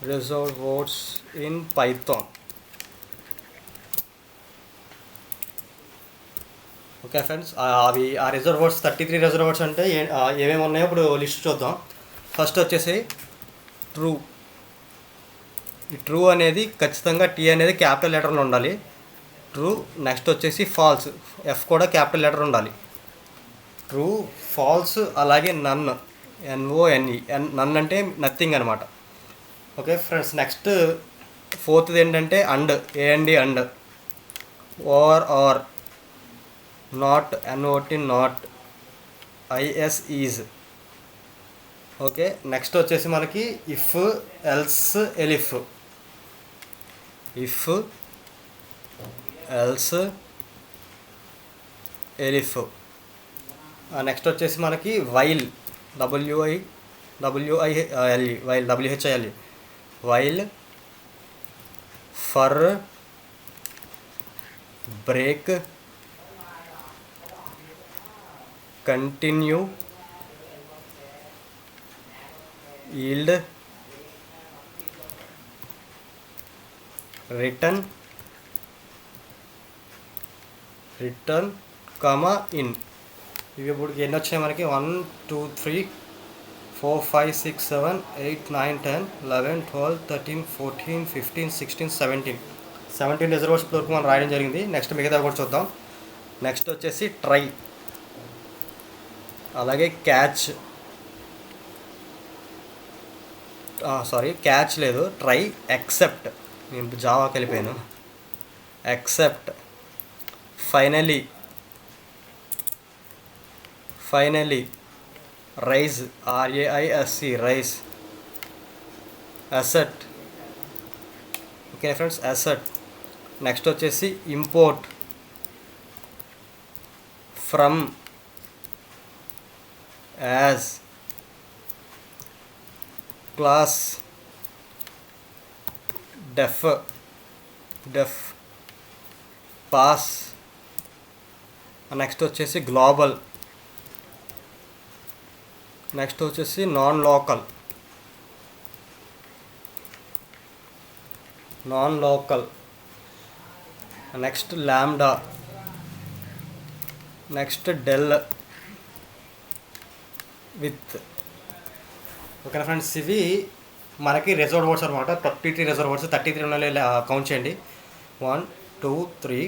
Reserved words in Python. Okay friends, అవి ఆ రిజర్వ్ వర్డ్స్ 33 రిజర్వ్ వర్డ్స్ అంటే ఏమేమి ఉన్నాయో ఇప్పుడు లిస్ట్ చూద్దాం. ఫస్ట్ వచ్చేసి ట్రూ. ఈ ట్రూ అనేది ఖచ్చితంగా టీ అనేది క్యాపిటల్ లెటర్లో ఉండాలి, ట్రూ. నెక్స్ట్ వచ్చేసి ఫాల్స్, ఎఫ్ కూడా క్యాపిటల్ లెటర్ ఉండాలి. ట్రూ, ఫాల్స్, అలాగే నన్, NONE, నన్ అంటే నథింగ్ అనమాట. ఓకే ఫ్రెండ్స్, నెక్స్ట్ ఫోర్త్ది ఏంటంటే and, AND, and. Or, or. Not, NOT, not. IS, is. Okay, next వచ్చేసి మనకి if, else, elif. If, else, elif. Next వచ్చేసి మనకి while, WILE, while, WHILE. While, for, break, continue, yield, return, comma, in. ఇవి ఇప్పుడు ఎన్ని వచ్చాయి మనకి? 1 2 3 4 5 6 7 8 9 10 11 12 13 14 15 16 17 రిజర్వర్స్ వరకు మనం రాయడం జరిగింది. నెక్స్ట్ మిగతా కూడా చూద్దాం. నెక్స్ట్ వచ్చేసి ట్రై, అలాగే క్యాచ్, క్యాచ్ లేదు, ట్రై, ఎక్సెప్ట్, నేను జావాకి వెళ్ళిపోయాను, except, finally, raise, RAISE, raise, assert. Okay friends, assert. Next వచ్చేసి import, from, as, class, def, pass. Next వచ్చేసి గ్లోబల్. నెక్స్ట్ వచ్చేసి nonlocal. Next lambda. Next del, with. ఓకేనా friends, ఇవి మనకి రిజర్వ్డ్ వర్డ్స్ అనమాట. 33 రిజర్వ్ వర్డ్స్. 33 ఉన్నాయి, count చేయండి. 1 2 3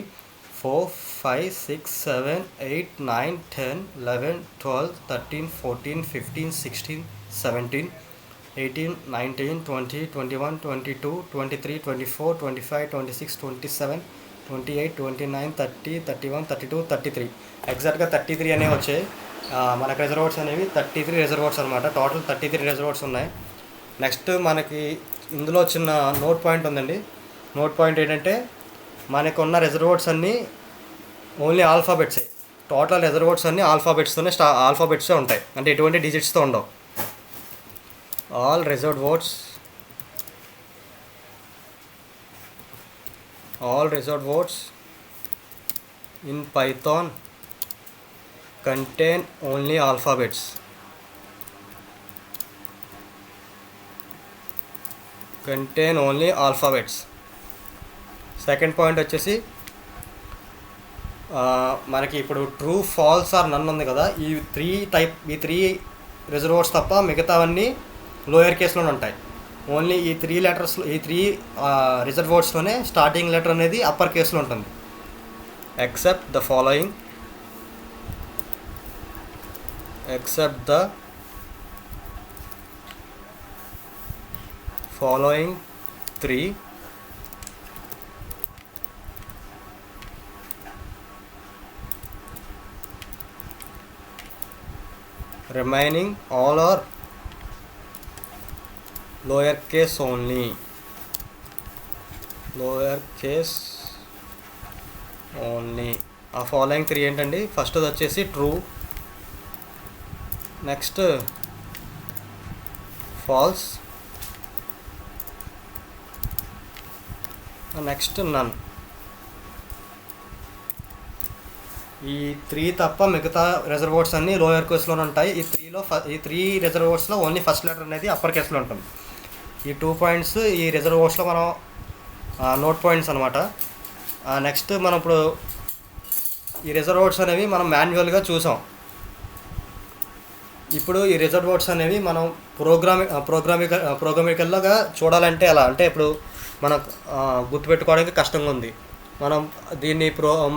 4 5 6 7 8 9 10 11 12 13 14 15 16 17 18 19 20 21 22 23 24 25 26 27 28 29 30 31 32 33. ఎగ్జాక్ట్గా 33 అనేవి వచ్చాయి మనకు. రిజర్వర్డ్స్ అనేవి 33 రిజర్వర్డ్స్ అనమాట. టోటల్ 33 రిజర్వర్డ్స్ ఉన్నాయి. నెక్స్ట్ మనకి ఇందులో చిన్న నోట్ పాయింట్ ఉందండి. నోట్ పాయింట్ ఏంటంటే మనకున్న రిజర్వర్డ్స్ అన్నీ ఓన్లీ ఆల్ఫాబెట్సే. టోటల్ రిజర్వర్డ్స్ అన్నీ ఆల్ఫాబెట్సే ఉంటాయి, అంటే ఎటువంటి డిజిట్స్తో ఉండవు. All reserved words in Python contain only alphabets. Second point వచ్చేసి మనకి ఇప్పుడు ట్రూ, ఫాల్స్ ఆర్ నన్ ఉంది కదా, ఈ త్రీ రిజర్వర్డ్స్ తప్ప మిగతావన్నీ లోయర్ కేస్లోనే ఉంటాయి. ఓన్లీ ఈ 3 లెటర్స్లో, ఈ 3 రిజర్వర్డ్స్లోనే స్టార్టింగ్ లెటర్ అనేది అప్పర్ కేస్లో ఉంటుంది. Except the following 3 remaining all are lower case only. Lower case only. ఆ ఫాలోయింగ్ 3 ఏంటండి? ఫస్ట్ వచ్చేసి ట్రూ, నెక్స్ట్ ఫాల్స్, నెక్స్ట్ నన్. ఈ 3 తప్ప మిగతా రిజర్వ్ వర్డ్స్ అన్నీ లోయర్ కేస్లోనే ఉంటాయి. ఈ 3 రిజర్వ్ వర్డ్స్లో ఓన్లీ ఫస్ట్ లెటర్ అనేది అప్పర్ కేస్లో ఉంటుంది. ఈ 2 పాయింట్స్ ఈ రిజర్వ్ వర్డ్స్లో మనం నోట్ పాయింట్స్ అనమాట. నెక్స్ట్ మనం ఇప్పుడు ఈ రిజర్వ్ వర్డ్స్ అనేవి మనం మాన్యువల్గా చూసాం. ఇప్పుడు ఈ రిజర్వ్ వర్డ్స్ అనేవి మనం ప్రోగ్రామికల్గా చూడాలంటే ఎలా అంటే, ఇప్పుడు మనం గుర్తుపెట్టుకోవడానికి కష్టంగా ఉంది. మనం దీన్ని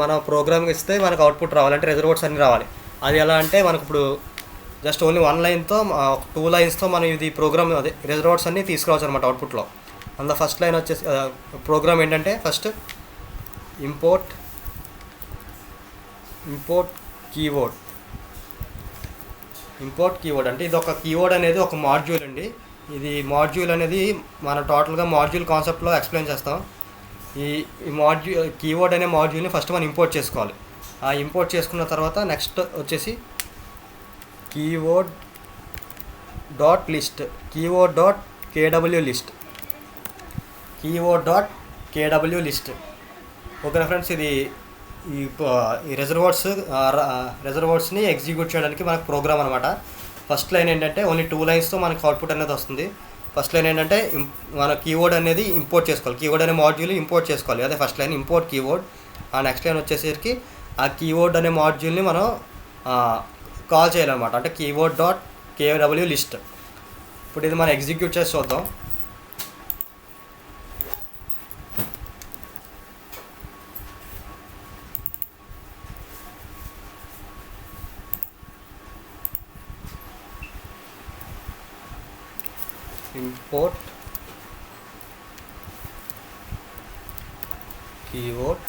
మన ప్రోగ్రామింగ్ ఇస్తే మనకు అవుట్పుట్ రావాలంటే రిజర్వ్ వర్డ్స్ అన్నీ రావాలి. అది ఎలా అంటే, మనకు ఇప్పుడు జస్ట్ ఓన్లీ 1 లైన్తో 2 లైన్స్తో మనం ఇది ప్రోగ్రామ్ అదే రిజర్వ్ వర్డ్స్ అన్నీ తీసుకురావచ్చు అనమాట అవుట్పుట్లో. అందులో ఫస్ట్ లైన్ వచ్చేసి ప్రోగ్రామ్ ఏంటంటే, first import keyword. Import keyword అంటే ఇది ఒక కీవర్డ్ అనేది ఒక మాడ్యూల్ అండి. ఇది మాడ్యూల్ అనేది మన టోటల్గా మాడ్యూల్ కాన్సెప్ట్లో ఎక్స్ప్లెయిన్ చేస్తాం. ఈ కీవర్డ్ అనే మాడ్యూల్ని ఫస్ట్ మనం ఇంపోర్ట్ చేసుకోవాలి. ఆ ఇంపోర్ట్ చేసుకున్న తర్వాత నెక్స్ట్ వచ్చేసి keyword dot list, keyword dot KW list, keyword dot KW list. ఓకేనా ఫ్రెండ్స్, ఇది ఈ రిజర్వ్ వర్డ్స్ని ఎగ్జిక్యూట్ చేయడానికి మనకు ప్రోగ్రామ్ అనమాట. ఫస్ట్ లైన్ ఏంటంటే ఓన్లీ 2 లైన్స్తో మనకు అవుట్పుట్ అనేది వస్తుంది. ఫస్ట్ లైన్ ఏంటంటే మన కీవర్డ్ అనేది ఇంపోర్ట్ చేసుకోవాలి, కీవర్డ్ అనే మాడ్యూల్ ఇంపోర్ట్ చేసుకోవాలి, అదే ఫస్ట్ లైన్ ఇంపోర్ట్ కీవర్డ్. ఆ నెక్స్ట్ లైన్ వచ్చేసరికి ఆ కీవర్డ్ అనే మాడ్యూల్ని మనం కాల్ చేయాలన్నమాట, అంటే కీవర్డ్ డాట్ కేడబ్ల్యూ లిస్ట్. ఇప్పుడు ఇది మనం ఎగ్జిక్యూట్ చేసి చూద్దాం. import keyword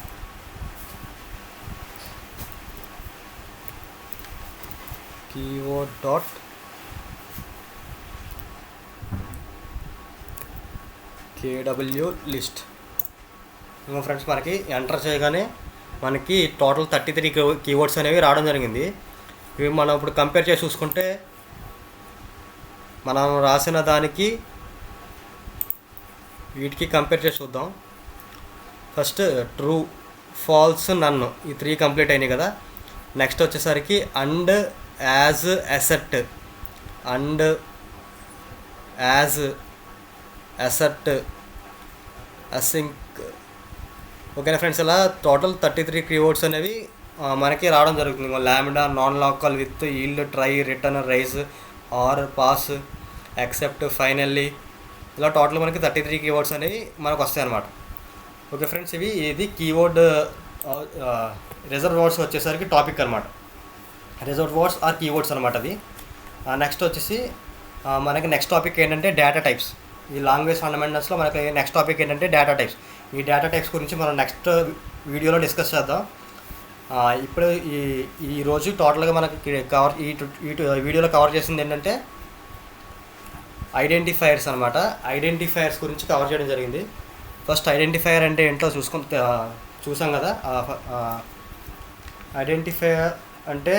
dot kw list. ఇంకా ఫ్రెండ్స్, మనకి ఎంటర్ చేయగానే మనకి టోటల్ 33 కీవర్డ్స్ అనేవి రావడం జరిగింది. ఇవి మనం ఇప్పుడు కంపేర్ చేసి చూసుకుంటే మనం రాసిన దానికి వీటికి కంపేర్ చేసి చూద్దాం. ఫస్ట్ ట్రూ, ఫాల్స్, నన్, ఈ 3 కంప్లీట్ అయినాయి కదా. నెక్స్ట్ వచ్చేసరికి and, as, assert, and, as, అసెట్, అసింక్. ఓకేనా ఫ్రెండ్స్, ఇలా టోటల్ 33 కీవర్డ్స్ అనేవి మనకి రావడం జరుగుతుంది. Lambda, nonlocal, with, yield, try, return, raise, or, pass, except, finally, ఇలా టోటల్ మనకి 33 కీవర్డ్స్ అనేవి మనకు వస్తాయి అన్నమాట. ఓకే ఫ్రెండ్స్, ఇది కీవర్డ్ రిజర్వ్ వర్డ్స్ వచ్చేసరికి టాపిక్ అనమాట. రిజర్వ్ వర్డ్స్ ఆర్ కీవర్డ్స్ అనమాట అది. నెక్స్ట్ వచ్చేసి మనకి నెక్స్ట్ టాపిక్ ఏంటంటే డేటా టైప్స్. ఈ లాంగ్వేజ్ ఫండమెంటల్స్లో మనకి నెక్స్ట్ టాపిక్ ఏంటంటే డేటా టైప్స్. ఈ డేటా టైప్స్ గురించి మనం నెక్స్ట్ వీడియోలో డిస్కస్ చేద్దాం. ఇప్పుడు ఈరోజు టోటల్గా మనకి ఈ వీడియోలో కవర్ చేసింది ఏంటంటే ఐడెంటిఫైయర్స్ అనమాట. ఐడెంటిఫైయర్స్ గురించి కవర్ చేయడం జరిగింది. ఫస్ట్ ఐడెంటిఫైయర్ అంటే ఏంటో చూసాం కదా. ఐడెంటిఫైయర్ అంటే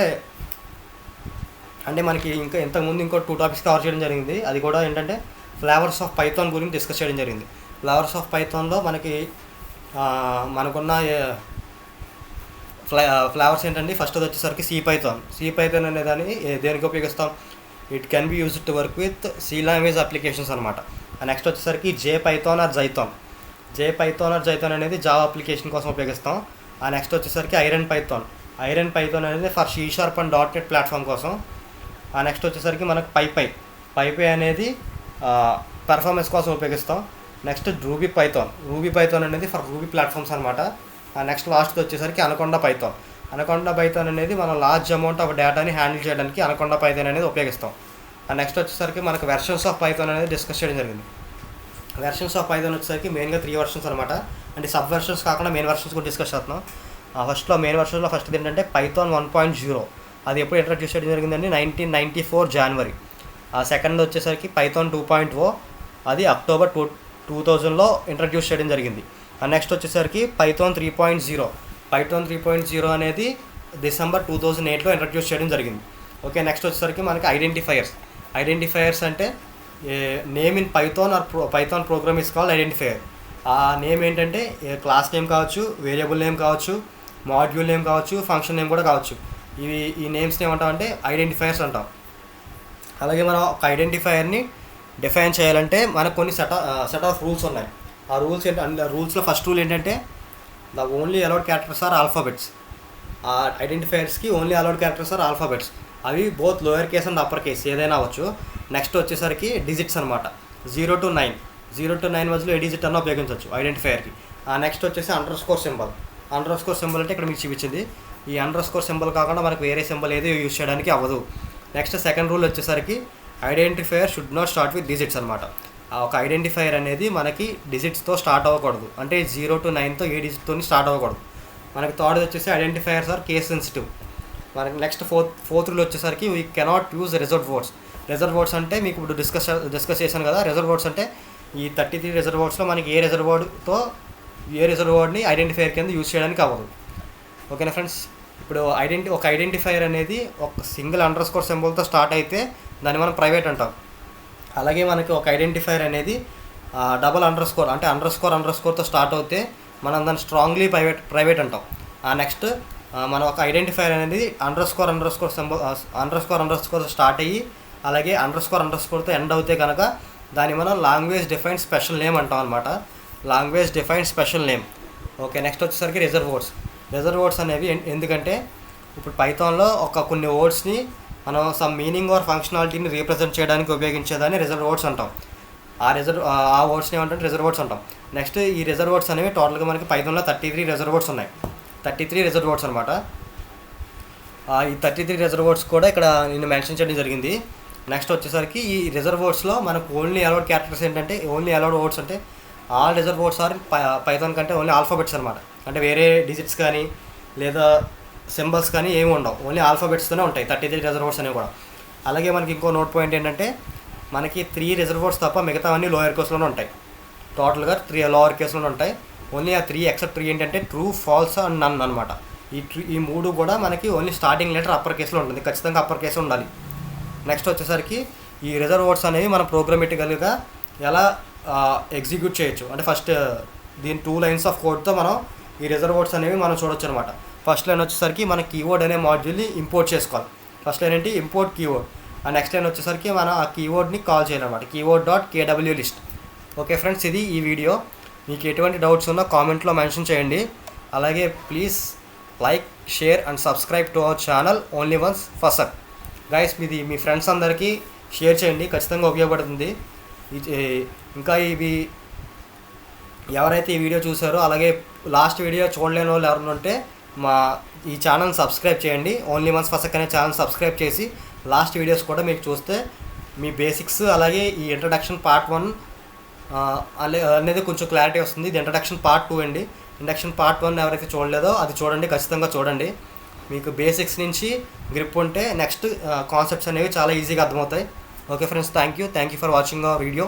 మనకి ఇంకా ఇంతకుముందు ఇంకో 2 టాపిక్స్ కవర్ చేయడం జరిగింది. అది కూడా ఏంటంటే ఫ్లేవర్స్ ఆఫ్ పైథాన్ గురించి డిస్కస్ చేయడం జరిగింది. ఫ్లేవర్స్ ఆఫ్ పైథాన్లో మనకున్న ఫ్లేవర్స్ ఏంటంటే ఫస్ట్ వచ్చేసరికి సి పైథాన్ అనే దాన్ని దేనికి ఉపయోగిస్తాం? It can be used to work with C language applications అనమాట. నెక్స్ట్ వచ్చేసరికి జే పైథాన్ ఆర్ జైథాన్ అనేది జావా అప్లికేషన్ కోసం ఉపయోగిస్తాం. నెక్స్ట్ వచ్చేసరికి ఐరన్ పైథాన్ అనేది for C# and .NET platform కోసం. నెక్స్ట్ వచ్చేసరికి మనకు పైపై అనేది పెర్ఫార్మెన్స్ కోసం ఉపయోగిస్తాం. నెక్స్ట్ రూబీ పైథాన్ అనేది ఫర్ రూబీ ప్లాట్ఫామ్స్ అనమాట. నెక్స్ట్ లాస్ట్ వచ్చేసరికి అనకొండా పైథాన్ అనేది మనం లార్జ్ అమౌంట్ ఆఫ్ డేటాని హ్యాండిల్ చేయడానికి అనకొండా పైథాన్ అనేది ఉపయోగిస్తాం. నెక్స్ట్ వచ్చేసరికి మనకు వెర్షన్స్ ఆఫ్ పైథాన్ అనేది డిస్కస్ చేయడం జరిగింది. వెర్షన్స్ ఆఫ్ పైథాన్ వచ్చేసరికి మెయిన్గా 3 వెర్షన్స్ అనమాట. అంటే సబ్ వెర్షన్స్ కాకుండా మెయిన్ వెర్షన్స్ కూడా డిస్కస్ చేస్తున్నాం. ఫస్ట్లో మెయిన్ వెర్షన్లో ఫస్ట్ ఏంటంటే పైథాన్ 1.0. అది ఎప్పుడు ఇంట్రడ్యూస్ చేయడం జరిగిందండి 1994 జనవరి. సెకండ్ వచ్చేసరికి పైథాన్ 2.0 అది అక్టోబర్ 2000లో ఇంట్రడ్యూస్ చేయడం జరిగింది. నెక్స్ట్ వచ్చేసరికి పైథాన్ 3.0. పైథాన్ 3.0 అనేది డిసెంబర్ 2008లో ఇంట్రడ్యూస్ చేయడం జరిగింది. ఓకే, నెక్స్ట్ వచ్చేసరికి మనకి ఐడెంటిఫైయర్స్ అంటే name in Python or Python program is called identifier. ఆ నేమ్ ఏంటంటే క్లాస్ నేమ్ కావచ్చు, వేరియబుల్ నేమ్ కావచ్చు, మాడ్యూల్ నేమ్ కావచ్చు, ఫంక్షన్ నేమ్ కూడా కావచ్చు. ఈ నేమ్స్ని ఏమంటామంటే ఐడెంటిఫైయర్స్ అంటాం. అలాగే మనం ఒక ఐడెంటిఫైయర్ని డిఫైన్ చేయాలంటే మనకు కొన్ని సెట్ ఆఫ్ రూల్స్ ఉన్నాయి. ఆ రూల్స్ ఏంటంటే రూల్స్లో ఫస్ట్ రూల్ ఏంటంటే the only allowed characters are alphabets. ఆ ఐడెంటిఫైయర్స్కి only allowed characters are alphabets. అవి both lower case and upper case ఏదైనా అవ్వచ్చు. నెక్స్ట్ వచ్చేసరికి డిజిట్స్ అనమాట. 0 to 9 మధ్యలో ఏ డిజిట్ అన్న ఉపయోగించవచ్చు ఐడెంటిఫైయర్కి. నెక్స్ట్ వచ్చేసి అండర్ స్కోర్ సింబల్ అంటే ఇక్కడ మీకు చూపించింది. ఈ అండర్ స్కోర్ సింబల్ కాకుండా మనకు వేరే సింబల్ ఏది యూజ్ చేయడానికి అవ్వదు. నెక్స్ట్ సెకండ్ రూల్ వచ్చేసరికి identifier should not start with digits అనమాట. ఒక ఐడెంటిఫైయర్ అనేది మనకి డిజిట్స్తో స్టార్ట్ అవ్వకూడదు. అంటే 0 to 9తో ఏ డిజిట్తో స్టార్ట్ అవ్వకూడదు. మనకి థర్డ్ వచ్చేసి ఐడెంటిఫైయర్స్ ఆర్ కేస్ సెన్సిటివ్. మనకి నెక్స్ట్ ఫోర్త్ రూల్ వచ్చేసరికి we cannot use reserve words అంటే మీకు ఇప్పుడు డిస్కస్ చేశాను కదా. రిజర్వ్ వర్డ్స్ అంటే ఈ 33 రిజర్వ్ వర్డ్స్లో మనకి ఏ రిజర్వ్ వర్డ్ని ఐడెంటిఫైయర్ కింద యూజ్ చేయడానికి అవ్వదు. ఓకేనా ఫ్రెండ్స్, ఇప్పుడు ఒక ఐడెంటిఫైయర్ అనేది ఒక సింగిల్ అండర్ స్కోర్ సింబల్తో స్టార్ట్ అయితే దాన్ని మనం ప్రైవేట్ అంటాం. అలాగే మనకి ఒక ఐడెంటిఫైయర్ అనేది డబల్ అండర్ స్కోర్తో స్టార్ట్ అవుతే మనం దాన్ని స్ట్రాంగ్లీ ప్రైవేట్ అంటాం. నెక్స్ట్ మనం ఒక ఐడెంటిఫైయర్ అనేది అండర్ స్కోర్ స్టార్ట్ అయ్యి అలాగే అండర్ స్కోర్తో ఎండ్ అవుతే కనుక దాన్ని మనం లాంగ్వేజ్ డిఫైన్డ్ స్పెషల్ నేమ్ అంటాం అనమాట. Language defined special name. Okay, next వచ్చేసరికి రిజర్వ్ వర్డ్స్ అనేవి ఎందుకంటే ఇప్పుడు పైథాన్లో కొన్ని వర్డ్స్ని మనం సమ్ మీనింగ్ ఆర్ ఫంక్షనాలిటీని రీప్రజెంట్ చేయడానికి ఉపయోగించేదాన్ని రిజర్వ్ వర్డ్స్ అంటాం. ఆ వర్డ్స్ని ఏమంటే రిజర్వ్ వర్డ్స్ అంటాం. నెక్స్ట్ ఈ రిజర్వ్ వర్డ్స్ అనేవి టోటల్గా మనకి పైథాన్లో 33 రిజర్వ్ వర్డ్స్ ఉన్నాయి. 33 రిజర్వ్ వర్డ్స్ అనమాట. ఈ 33 రిజర్వ్ వర్డ్స్ కూడా ఇక్కడ నేను మెన్షన్ చేయడం జరిగింది. నెక్స్ట్ వచ్చేసరికి ఈ రిజర్వ్ వర్డ్స్లో మనకు ఓన్లీ అలౌడ్ క్యారెక్టర్స్ ఏంటంటే ఓన్లీ అలౌడ్ వర్డ్స్ అంటే all reserve words are Python కంటే ఓన్లీ ఆల్ఫాబెట్స్ అనమాట. అంటే వేరే డిజిట్స్ కానీ లేదా సింబల్స్ కానీ ఏమి ఉండవు, ఓన్లీ ఆల్ఫాబెట్స్తోనే ఉంటాయి 33 రిజర్వ్ వర్డ్స్ అనేవి కూడా. అలాగే మనకి ఇంకో నోట్ పాయింట్ ఏంటంటే మనకి 3 రిజర్వ్ వర్డ్స్ తప్ప మిగతావన్నీ లోయర్ కేస్లోనే ఉంటాయి. టోటల్గా 3 లోవర్ కేస్లోనే ఉంటాయి. ఓన్లీ ఆ 3 ఎక్సెప్ట్ 3 ఏంటంటే ట్రూ, ఫాల్స్ అండ్ నన్ అనమాట. ఈ 3 కూడా మనకి ఓన్లీ స్టార్టింగ్ లెటర్ అప్పర్ కేస్లో ఉంటుంది, ఖచ్చితంగా అప్పర్ కేసు ఉండాలి. నెక్స్ట్ వచ్చేసరికి ఈ రిజర్వ్ వర్డ్స్ అనేవి మనం ప్రోగ్రామేటికల్గా ఎలా ఎగ్జిక్యూట్ చేయొచ్చు అంటే ఫస్ట్ దీని 2 లైన్స్ ఆఫ్ కోడ్తో మనం ఈ రిజర్వ్ వర్డ్స్ అనేవి మనం చూడొచ్చు అనమాట. ఫస్ట్ లైన్ వచ్చేసరికి మన కీవర్డ్ అనే మాడ్యూల్ని ఇంపోర్ట్ చేసుకోవాలి. ఫస్ట్ లైన్ ఏంటి ఇంపోర్ట్ కీవర్డ్. నెక్స్ట్ లైన్ వచ్చేసరికి మనం ఆ కీవర్డ్ని కాల్ చేయాలన్నమాట, keyword.kwlist. ఓకే ఫ్రెండ్స్, ఇది ఈ వీడియో. మీకు ఎటువంటి డౌట్స్ ఉన్నా కామెంట్లో మెన్షన్ చేయండి. అలాగే please like, share and subscribe to our channel only once first. Guys me friends అందరికీ షేర్ చేయండి, ఖచ్చితంగా ఉపయోగపడుతుంది. ఇంకా ఇవి ఎవరైతే ఈ వీడియో చూసారో అలాగే లాస్ట్ వీడియో చూడలేని వాళ్ళు ఎవరైనా ఉంటే ఈ ఛానల్ని సబ్స్క్రైబ్ చేయండి. ఓన్లీ వన్స్ ఫస్ట్ అనే ఛానల్ సబ్స్క్రైబ్ చేసి లాస్ట్ వీడియోస్ కూడా మీకు చూస్తే మీ బేసిక్స్ అలాగే ఈ ఇంట్రడక్షన్ పార్ట్ 1 అనేది కొంచెం క్లారిటీ వస్తుంది. ఇది ఇంట్రడక్షన్ పార్ట్ 2 అండి. ఇంట్రడక్షన్ పార్ట్ 1 ఎవరైతే చూడలేదో అది చూడండి, ఖచ్చితంగా చూడండి. మీకు బేసిక్స్ నుంచి గ్రిప్ ఉంటే నెక్స్ట్ కాన్సెప్ట్స్ అనేవి చాలా ఈజీగా అర్థమవుతాయి. Okay friends, thank you for watching our video.